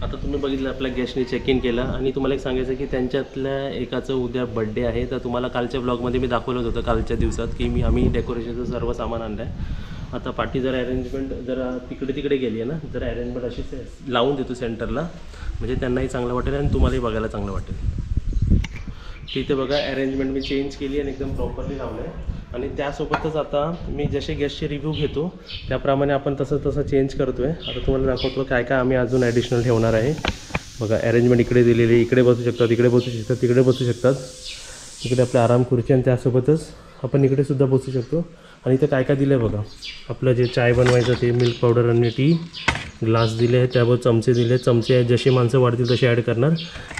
आता तुम्ही बघितलं आपल्या गेस्टने चेक इन केलं आणि तुम्हाला एक सांगायचं की त्यांच्यातल्या एकाचं उद्या बड्डे आहे. तर तुम्हाला कालच्या ब्लॉगमध्ये मी दाखवलं होतं कालच्या दिवसात की आम्ही डेकोरेशनचं सर्व सामान आणलं आहे. आता पाठी जर अरेंजमेंट जरा तिकडे गेली आहे ना, जर अरेंजमेंट अशी लावून देतो सेंटरला, म्हणजे त्यांनाही चांगलं वाटेल आणि तुम्हालाही बघायला चांगलं वाटेल. तिथे बघा अरेंजमेंट मी चेंज केली आणि एकदम प्रॉपरली लावलं आहे. आणि त्यासोबतच आता मी जसे गेस्टचे रिव्ह्यू घेतो त्याप्रमाणे आपण तसं चेंज करतो आहे. आता तुम्हाला दाखवतो काय काय आम्ही अजून ॲडिशनल ठेवणार आहे. बघा अरेंजमेंट इकडे दिलेली, इकडे बसू शकतात, इकडे बसू शकतात, तिकडे बसू शकतात. इकडे आपले आराम खुर्ची आणि त्यासोबतच आपण इकडेसुद्धा बसू शकतो. आणि इथं काय काय दिलं आहे बघा, आपलं जे चाय बनवायचं ते मिल्क पावडर आणि टी ग्लास दिले आहे, त्यावर चमचे दिले. चमचे जशी माणसं वाढतील तसे ॲड करणार.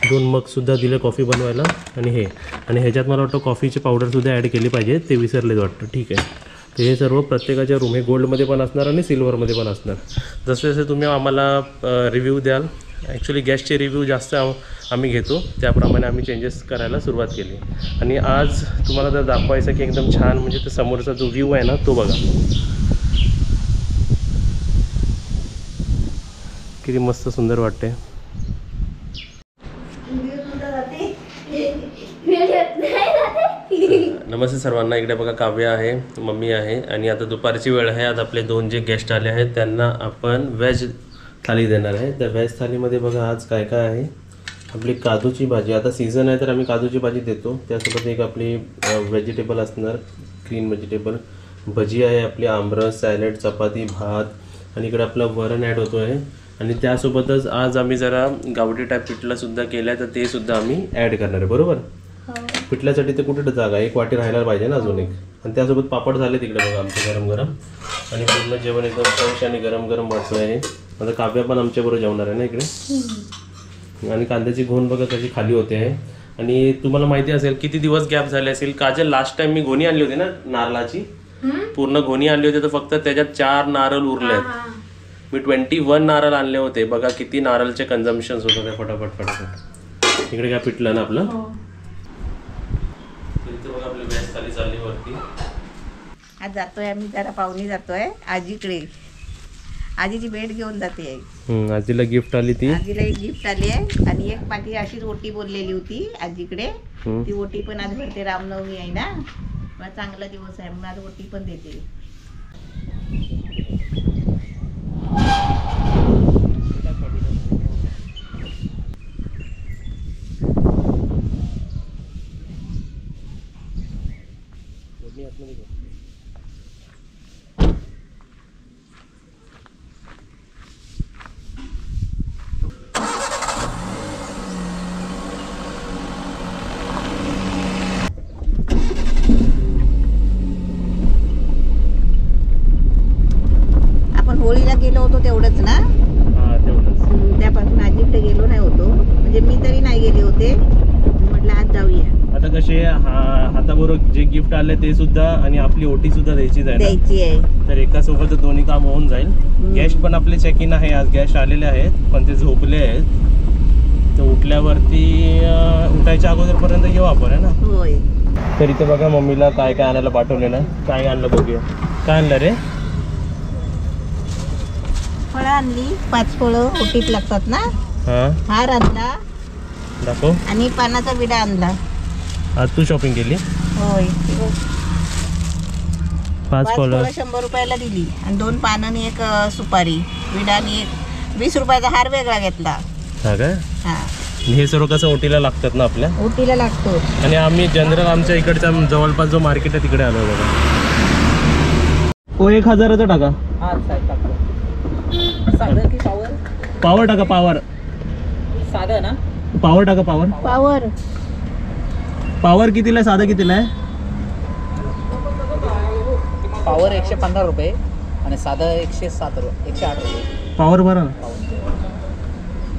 2 मगसुद्धा दिले कॉफी बनवायला. आणि ह्याच्यात मला वाटतं कॉफीची पावडरसुद्धा ॲड केली पाहिजे, ते विसरलेच वाटतं. ठीक आहे, तर हे सर्व प्रत्येकाच्या रूम हे गोल्डमध्ये पण असणार आणि सिल्वरमध्ये पण असणार. जसे जसे तुम्ही आम्हाला रिव्ह्यू द्याल, ॲक्च्युली गॅसचे रिव्ह्यू जास्त आम्ही घेतो, त्याप्रमाणे आम्ही चेंजेस करायला सुरुवात केली. आणि आज तुम्हाला जर दाखवायचं की एकदम छान म्हणजे ते समोरचा जो व्ह्यू आहे ना तो बघा किती मस्त सुंदर वाटते. नमस्ते सर्वांना. इकडे बघा काव्य आहे, मम्मी आहे आणि आता दुपारची वेळ आहे. आज आपले 2 जे गेस्ट आले आहेत त्यांना आपण व्हेज थाली देणार आहे. तर व्हेज थालीमध्ये बघा आज काय काय आहे. आपली काजूची भाजी, आता सीझन आहे तर आम्ही काजूची भाजी देतो. त्यासोबत एक आपली व्हेजिटेबल असणार, ग्रीन व्हेजिटेबल, भजी आहे आपली, आमरस, सॅलड, चपाती, भात आणि इकडे आपलं वरण ॲड होतो आहे. आणि त्यासोबतच आज आम्ही जरा गावठी टाईप पिठलंसुद्धा केलं आहे, तर ते सुद्धा आम्ही ॲड करणार आहे. बरोबर, पिठल्यासाठी तर कुठे जागा, एक वाटी राहायला पाहिजे ना अजून एक. आणि त्यासोबत पापड झाले तिकडे बघा आमचे गरम गरम. आणि पूर्ण जेवण एकदम फ्रेश आणि गरम गरम वाटलं आहे. आता काव्य पण आमच्याबरोबर जेवणार आहे ना इकडे. आणि कांद्याची घोण बघा कशी खाली होते आहे. आणि तुम्हाला माहिती असेल किती दिवस गॅप झाले असेल. काजल लास्ट टाइम मी घोणी आणली होती ना नारळाची, पूर्ण घोणी आणली होती, तर फक्त त्याच्यात 4 नारळ उरले आहेत. मी 21 नारळ आणले होते. बघा किती नारळचे कन्झम्पशन होतं ते. फटाफट फटाफट इकडे काय पिटलं ना आपलं. बघा आपली व्हेज थाली चालली वरती. आज जातोय आम्ही जरा पाहुणी जातोय आजीकडे. आजीची भेट घेऊन जाते. आजीला गिफ्ट आली, ती आजीला एक गिफ्ट आली आहे. आणि एक पाठी अशीच ओटी बोललेली होती आजीकडे, ती ओटी पण आज भरते. रामनवमी आहे ना, मला चांगला दिवस आहे म्हणून आज ओटी पण देते. होळीला गेलो होतो तेवढंच ना. तेवढंच. त्यापासून आजीकडे गेलो नाही होतो, म्हणजे मी तरी नाही गेले होते. म्हटलं आज जाऊया. आता कसे हाताबरोबर जे गिफ्ट आले ते सुद्धा आणि आपली ओटी सुद्धा द्यायची आहे, तर एका सोबत दोन्ही काम होऊन जाईल. गेस्ट पण आपले चेक इन आहे आज. गेस्ट आलेले आहेत पण ते झोपले आहेत, तर उठल्यावरती उठायच्या अगोदरपर्यंत येऊ आपण आहे ना. होय. तर इथे बघा मम्मीला काय काय आणायला पाठवलेलं. काय आणलं बघूया. काय आणलं रे? फळं आणली, 5 फळं ओटीत लागतात ना. हार आणला दाखव. आणि पानाचा विडा आणला. आज तू शॉपिंग केली? होय. 5 फळं 100 रुपयाला दिली आणि 2 पानं आणि 1 सुपारी. विडा आणि 20 रुपयाचा हार वेगळा घेतला. हा काय? हा. हे सर्व कसं ओटीला लागतात ना आपल्या. ओटीला लागतो. आणि आम्ही जनरल आमच्या इकडच्या जवळपास जो मार्केट आहे तिकडे आलो बघा. 1000चा टाका. साधं की पावर? पावर टाका. पावर साधं ना. पावर टाका. पावर पावर पावर कितीला आहे? साधं कितीला आहे? पावर 115 रुपये आणि साधं 108 रुपये. पावर बरं.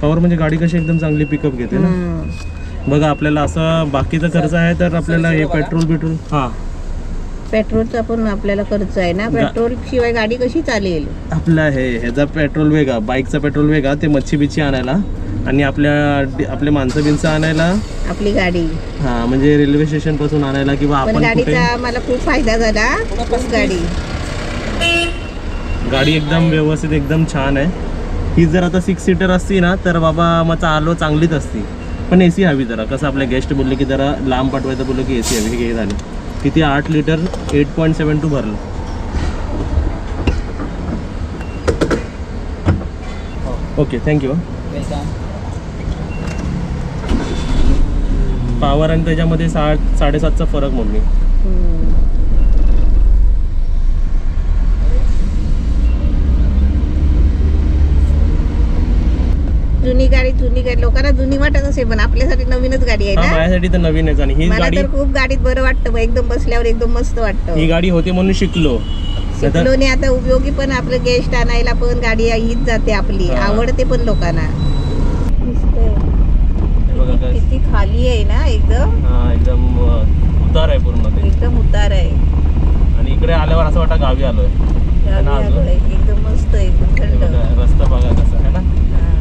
पावर म्हणजे गाडी कशी एकदम चांगली पिकअप घेते ना. बघा आपल्याला असं बाकीचा खर्च आहे तर आपल्याला हे पेट्रोल हा पेट्रोलचा पण आपल्याला खर्च आहे ना. पेट्रोल शिवाय गाडी कशी चालेल. आपला ह्याचा पेट्रोल वेगळा, बाईकचा पेट्रोल वेगळा, ते मच्छी बिच्छी आणायला आणि आपले माणसं बिनसं आणायला आपली गाडी. हा म्हणजे रेल्वे स्टेशन पासून आणायला किंवा आपण गाडीचा मला खूप फायदा झाला. खूप गाडी एकदम व्यवस्थित एकदम छान आहे. ही जर आता 6 सीटर असती ना तर बाबा मग चालव चांगलीच असती, पण AC हवी जरा. कसं आपल्या गेस्ट बोलले की जरा लांब पाठवायचं बोललो की AC हवी. हे झाली किती 8 लिटर 8.72 भरलं. Okay thank you. वेलकम. पॉवर आणि त्याच्यामध्ये 7.5चा फरक मम्मी. जुनी गाडी लोकांना जुनी वाटत असेल पण आपल्यासाठी नवीनच गाडी आहे हा, ना. माझ्यासाठी तर नवीनच. आणि ही मला गाडी, तर खूप गाडीत बरं वाटतं, एकदम बसल्यावर एकदम मस्त वाटतं. ही गाडी होती म्हणून शिकलो. शिकलो नाही आता उपयोगी पण, आपलं गेस्ट आणायला पण गाडी हीच जाते आपली. हा. आवडते पण लोकांना. हे बघा काय. किती खाली आहे ना एकदम. हा एकदम उतार आहे पूर्ण ते. एकदम उतार आहे. आणि इकडे आल्यावर असं वाटतं गावी आलोय. गावी ना, अजून? आलोय. एकदम मस्त एकदम हे थंड. बघा, रस्ता बघा कसा आहे ना. हा.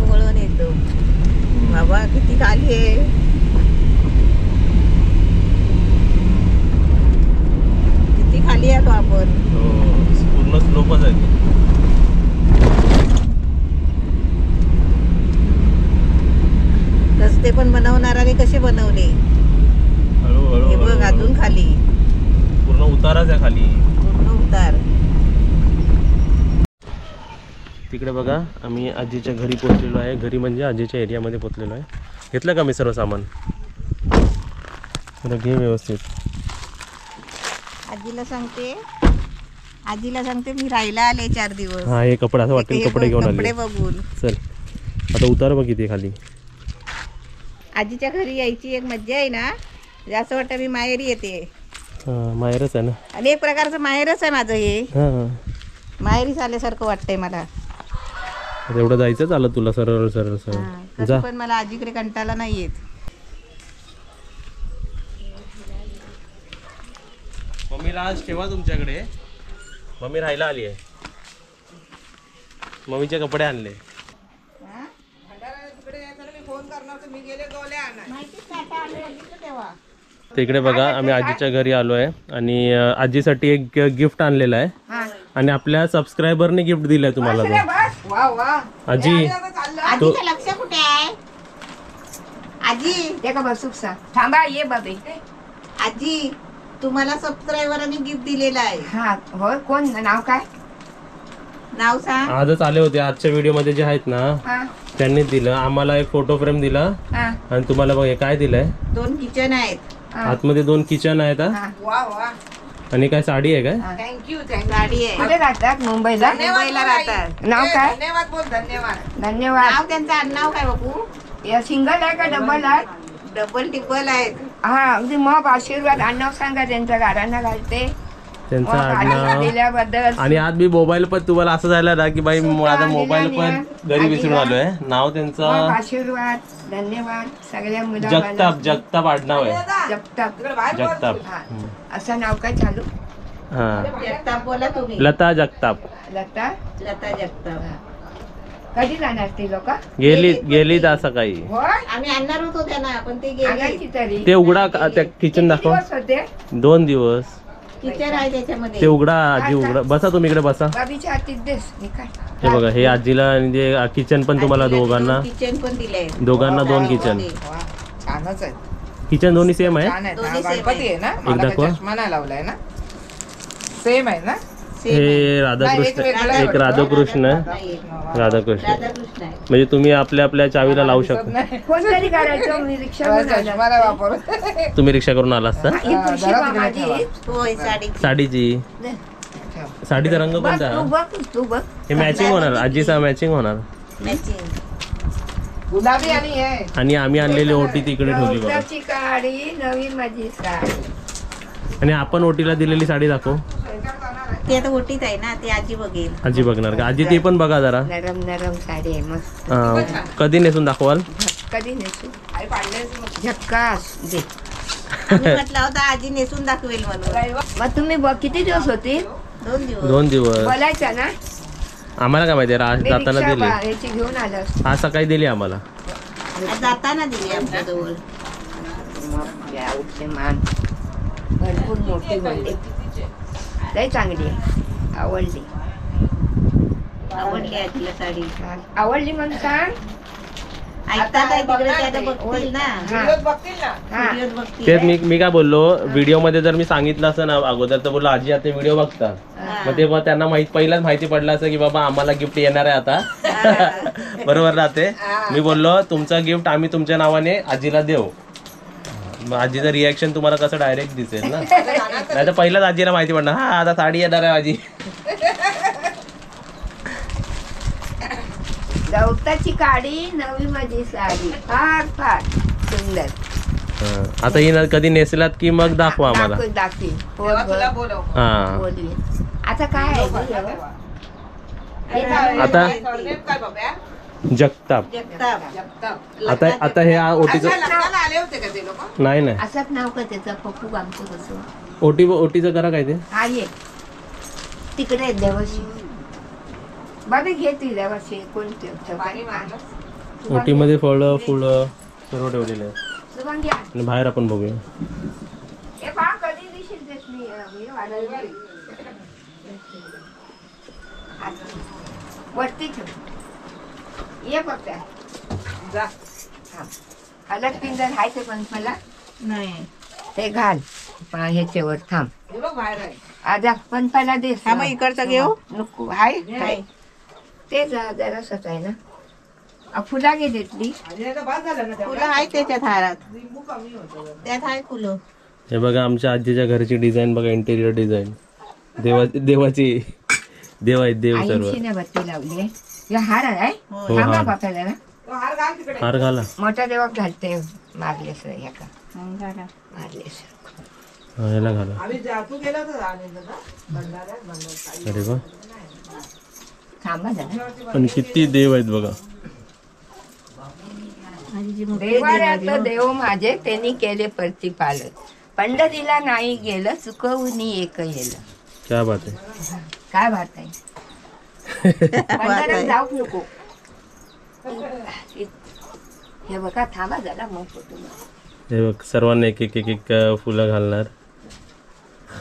वळण एकदम. बाबा किती खाली आहे. किती खाली आलो आपण. हो, पूर्ण स्लोपच आहे. रस्ते पण बनवणारे कसे बनवले. हळूहळू हे बघ अजून खाली पूर्ण उताराच आहे खाली. पूर्ण उतार. तिकडे बघा आम्ही आजीच्या घरी पोहोचलेलो आहे. घरी म्हणजे आजीच्या एरियामध्ये पोहोचलेलो आहे. घेतलं का मी सर्व सामान? जरा घे व्यवस्थित. आजीला सांगते मी राहायला आले 4 दिवस. हा, हे कपडे असं वाटेल हे कपडे बघ, घेऊन कपडे आले. बघून. चल आता उतार बघ किती खाली. आजीच्या घरी यायची एक मज्जा आहे ना. असं वाटतं मी माहेरी येते. हा, माहेरच आहे ना. आणि एक प्रकारचं माहेरच आहे माझं हे. हा, माहेरीच आल्यासारखं वाटतंय मला. आता एवढं जायचं चालत तुला सरळ सरळ हा, सरळ तसं जा. पण मला आजीकडे कंटाळा नाही येत. मम्मीला आज ठेवा तुमच्याकडे. मम्मी राहायला आली आहे. मम्मीचे कपडे आणले. तर इकडे बघा आम्ही आजीच्या घरी आलो आहे आणि आजीसाठी एक गिफ्ट आणलेलं आहे. आणि आपल्या सबस्क्रायबरने गिफ्ट दिलंय तुम्हाला तो. आजी तो आजीचं लक्ष कुठे आहे? आजी ते का बसूक सांग. थांबा ये बाबे. आजी तुम्हाला सबस्क्रायबरांनी गिफ्ट दिलेलं आहे. हा होय. कोण नाव काय? नाव सांग. आजच आले होते. आजच्या व्हिडिओ मध्ये जे आहेत ना हा त्यांनीच दिलं आम्हाला. एक फोटो फ्रेम दिला हा आणि तुम्हाला बघ हे काय दिलंय. 2 किचन आहेत. हा. आतमध्ये 2 किचन आहेत हा. हा. वा वा. आणि काय साडी आहे काय. थँक्यू गाडी आहे. कुठे राहतात? मुंबईला. मुंबईला राहतात. नाव काय? धन्यवाद बोल. धन्यवाद. धन्यवाद. नाव त्यांचं आडनाव काय बापू? या सिंगल आहे का डबल आहे? डबल टिपल आहेत. हा अगदी मग आशीर्वाद. आडनाव सांगा त्यांच्या गारांना घालते. त्यांचं मग गाडी आडनाव. दिल्याबद्दल. आणि आज मी मोबाईल पण तुम्हाला असं झालं ना की बाई माझा मोबाईल पण घरी विसरून आलोय. नाव मग त्यांचं आशीर्वाद. धन्यवाद सगळ्या मुला. जगताप आडनाव आहे. जगताप. जगताप. हा. असं नाव काय चालू? हा, जगताप बोला तुम्ही. लता जगताप. लता. लता जगताप. कधी जाणार ती लोक? गेली आज सकाळी. होय. आम्ही आणणार होतो त्यांना पण ते गेले. आणायची तरी. ते उघडा त्या किचन दाखव. दिवस होते. 2 दिवस. किचन आहे त्याच्यामध्ये. ते उघडा आजी उघडा. बसा तुम्ही इकडे बसा. बाबीच्या हातीत देस. मी काय? हे बघा हे आजीला म्हणजे किचन पण तुम्हाला दोघांना किचन पण दिले. 2 किचन. वा, छानच आहे. किचन दोन्ही सेम आहे. छान आहे. दोन्ही हा, same गणपती आहे ना. एक मला दाखवा. काय चष्मा नाही लावलाय ना. सेम आहे ना. हे राधाकृष्ण. एक राधाकृष्ण राधाकृष्ण राधाकृष्ण आहे. म्हणजे तुम्ही आपल्या चावीला लावू शकता. नाही. कोणतरी करायचं. मी रिक्षा मला चष्मा नाही वापर. तुम्ही रिक्षा करून आला असता. ही खुर्ची जरा बा तिकडे माझी. ठेवा. होय साडी. साडीची. साडीचा रंग बघ कोणता. तू बघ. तू बघ. हे मॅचिंग होणार. आजीचा मॅचिंग होणार. मॅचिंग. गुलाबी आणि हे आणि आम्ही आणलेली ओटी तिकडे ठेवली बघा. रौद्राची काळी नवी माझी साडी. आणि आपण ओटीला दिलेली साडी दाखव. ती आता ओटीत आहे ना. ती आजी बघेल. आजी बघणार का. आजी ती पण बघा जरा. नरम नरम साडी आहे मस्त. कधी नेसून दाखवाल. कधी नेसू? आई पाडलेच मग. झक्कास दे. आम्ही म्हटलं होता आजी नेसून दाखवेल म्हणून. मग तुम्ही किती दिवस होती? 2 दिवस. 2 दिवस. बोलायचं ना. आम्हाला काय माहिती आज मी जाताना रिक्षा दिली. याची घेऊन आलो असतो. आज सकाळी दिली आम्हाला. आज जाताना दिली आमच्या जवळ. मग या उठते मान. भरपूर मोठी बनली. लय चांगली आहे, आवडली. आवडली आजीला साडी. आवडली म्हणून सांग. ऐकतात आहे तिकडे ते आता बघतील ना. व्हिडिओत बघतील ना. हा. व्हिडिओत बघतील. तेच मी काय बोललो, व्हिडिओ मध्ये जर मी सांगितलं असं ना अगोदर तर बोललो आजी आता व्हिडिओ बघता, मग ते त्यांना पहिलाच माहिती पडलं असं की बाबा आम्हाला गिफ्ट येणार आहे आता. बरोबर राहते. मी बोललो तुमचा गिफ्ट आम्ही तुमच्या नावाने आजीला देऊ. मग आजीचं रिॲक्शन तुम्हाला कसं डायरेक्ट दिसेल ना, नाही तर पहिलाच आजीला माहिती पडणार हा आता साडी येणार आहे आजी. गवताची काडी, नवी माझी साडी, फार फार सुंदर. आता ही कधी नेसलात की मग दाखवा आम्हाला. दाखवी तेव्हा तुला बोलव. हा बोलवी. आता काय आहे गं? आता सरनेम काय बाबा? जगताप. जगताप. आता आता हे ओटीचं अच्छा, लग्नाला आले होते का ते लोक? नाही असंच नाव का त्याचं पप्पू आमचं कसं ओटीचं करा काय ते. हा ये तिकडे देवाशी बाबी घेते देवाशी कोणते पाणी मारलं. ओटीमध्ये फळं फुलं सर्व ठेवलेले आहे सुभांगी आणि बाहेर आपण बघूया. हे पहा कधी दिसेल तेच मी वाढायला वरती ठेव. ये फक्त जा. अलग पिंजर आहे ते पण मला नाही. ते घाल ह्याच्यावर थांब. हे बघ बाहेर आहे. आजा पण पहिला दे. हा, मग इकडचा घेऊ? नको हाय हाय. ते जरासच आहे ना. फुला घे देतली. आणि आता बाद झालं ना तेवढं. फुलं आहे त्याच्यात हारात. लिंबू कमी होतं. त्यात आहे फुलं. हे बघा आमच्या आजीच्या घरची डिझाईन बघा, इंटेरियर डिझाईन देवाची देव आहेत देव सर्व. आईने बत्ती लावली आहे. हे हार आहे हो, थांबा हार. बापाला ना. तो हार घाल तिकडे. हार घाला. मोठ्या देवाक घालते मारलेस ह्या का मग झालं. मारलेस. हा, याला घाला. आम्ही तू गेला होता आनंदला भंडाऱ्यात बनवता. अरे वा, थांबा जरा. पण किती देव आहेत बघा. देवाऱ्यात देव माझे त्यांनी केले प्रतिपालन. पंढरीला नाही गेलं चुकवून एक गेलं. क्या बात आहे. काय बात आहे. पंढरीत जाऊच नको. हे बघा थांबा जरा मग फोटो. हे बघ सर्वांना एक एक एक एक फुलं घालणार.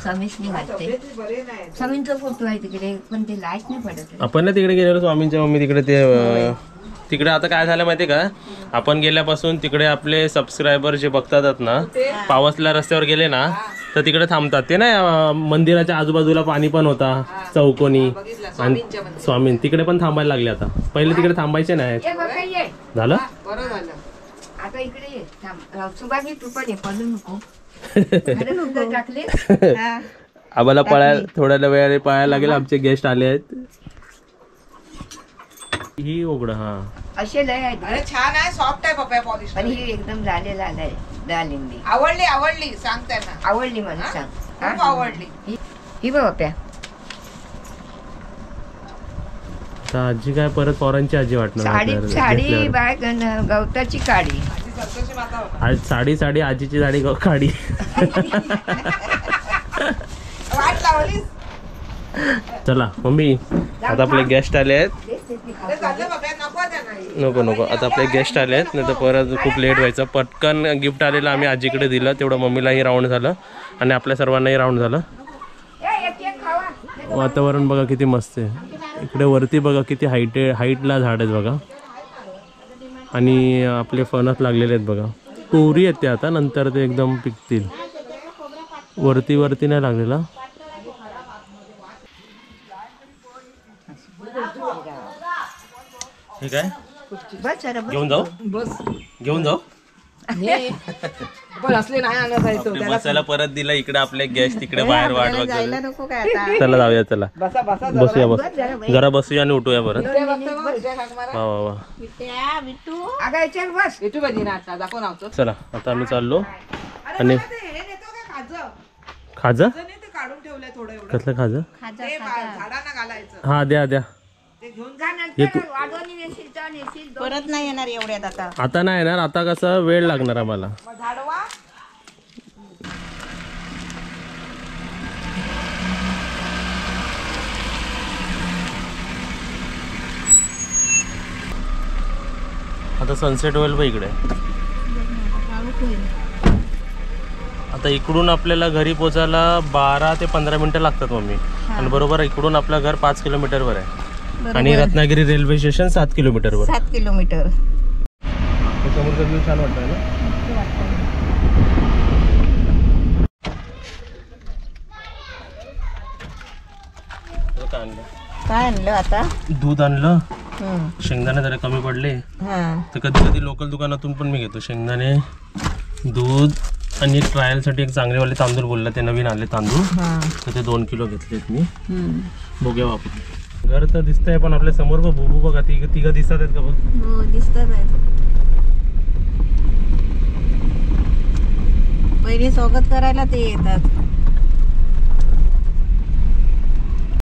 समीशनी वाटते बरे नाही. समींचा फोटो आहे तिकडे पण ते लाईट नाही पडत. आपण ना तिकडे गेलेलो स्वामींच्या मम्मी तिकडे ते तिकडे आता काय झालं माहितीये का, आपण गेल्यापासून तिकडे आपले सबस्क्रायबर जे बघतात ना, पावसला रस्त्यावर गेले ना तर तिकडे थांबतात. ते ना मंदिराच्या आजूबाजूला पाणी पण होता चौकोनी आणि स्वामी तिकडे पण थांबायला लागले. आता पहिले तिकडे थांबायचे नाही. ये बघा ये झालं बरं झालं. आता इकडे ये थांब. सुभागी तू पण ये पडू नको. अरे नको टाकले. आम्हाला पळायला थोड्या वेळाने पळायला लागेल. आमचे गेस्ट आले आहेत. ही उघड हा असे लय आहेत अरे छान आहे, सॉफ्ट आहे पपया पॉलिश. पण ही एकदम झालेला आलाय डालिंबी. आवडली आवडली सांग त्यांना. आवडली म्हणून सांग. खूप हा? आवडली. ही बघ प्या. आता आजी काय परत पोरांची आजी वाटणार साडी आपल्याला साडी घेतल्यावर. बाय गवताची काडी. आजी संतोषी माता होता. आज साडी आजीची साडी काढी. वाट लावलीस. चला मम्मी आता आपले गेस्ट आले आहेत. अरे चाललं पपया नको त्यांना. नको आता आपले गेस्ट आले आहेत, नाही तर परत खूप लेट व्हायचं. पटकन गिफ्ट आलेलं आम्ही आजीकडे दिलं, तेवढं मम्मीलाही राऊंड झालं आणि आपल्या सर्वांनाही राऊंड झालं. वातावरण बघा किती मस्त आहे. इकडे वरती बघा किती हाईटला झाड आहेत बघा. आणि आपले फणस लागलेले आहेत बघा. कोरी आहेत ते आता, नंतर ते एकदम पिकतील. वरती नाही लागलेला. ठीक आहे, बस जरा बस. घेऊन जाऊ बस घेऊन जाऊ. पण असले नाही आणत आहे तो. आपल्या बसायला परत दिला. इकडे आपले गेस्ट तिकडे बाहेर वाट आपल्याला जायला बघत. नको काय आता. चला जाऊया चला. बसा बसा. बसूया जरा बसूया आणि उठूया परत. ते बघतो मग विजय हाक मारा. वा वा वा. बिट्या, बिट्टू. अगं याच्यावर बस. येतो बजी ना आता दाखव नावतो. चला आता आम्ही चाललो. आणि हे नेतो का खाजं? खाजं खाजं नाही, ते काढून ठेवलंय थोडं एवढं. कसलं खाजं. खाजा, ते खाजा. झाडांना घालायचं. हा द्या ते घेऊन जा ये तू. नंतर वाढवणी नेशील तर नेशील. परत नाही येणार एवढ्यात आता. आता नाही येणार. आता कसं वेळ लागणार आम्हाला. मग झाडवा. आता सनसेट होईल बघ इकडे. आता आता इकडून आपल्याला घरी पोचायला 12 ते 15 मिनिटं लागतात मम्मी. आणि बरोबर इकडून आपलं घर 5 किलोमीटरवर आहे आणि रत्नागिरी रेल्वे स्टेशन 7 किलोमीटरवर. 7 किलोमीटर. समोरचा व्ह्यू छान वाटतोय ना. काय आणलं आता? दूध आणलं, शेंगदाणे जरा कमी पडले हा. तर कधी कधी लोकल दुकानातून पण मी घेतो शेंगदाणे, दूध आणि एक ट्रायलसाठी एक चांगलेवाले तांदूळ बोलला, ते नवीन आले तांदूळ, तर ते 2 किलो घेतलेत मी. बघूया वापरून. घर तर दिसतंय पण आपल्या समोर बुबू बघा, तिघं दिसतात आहेत का बघ. हो दिसतात आहेत. पहिली स्वागत करायला ते येतात.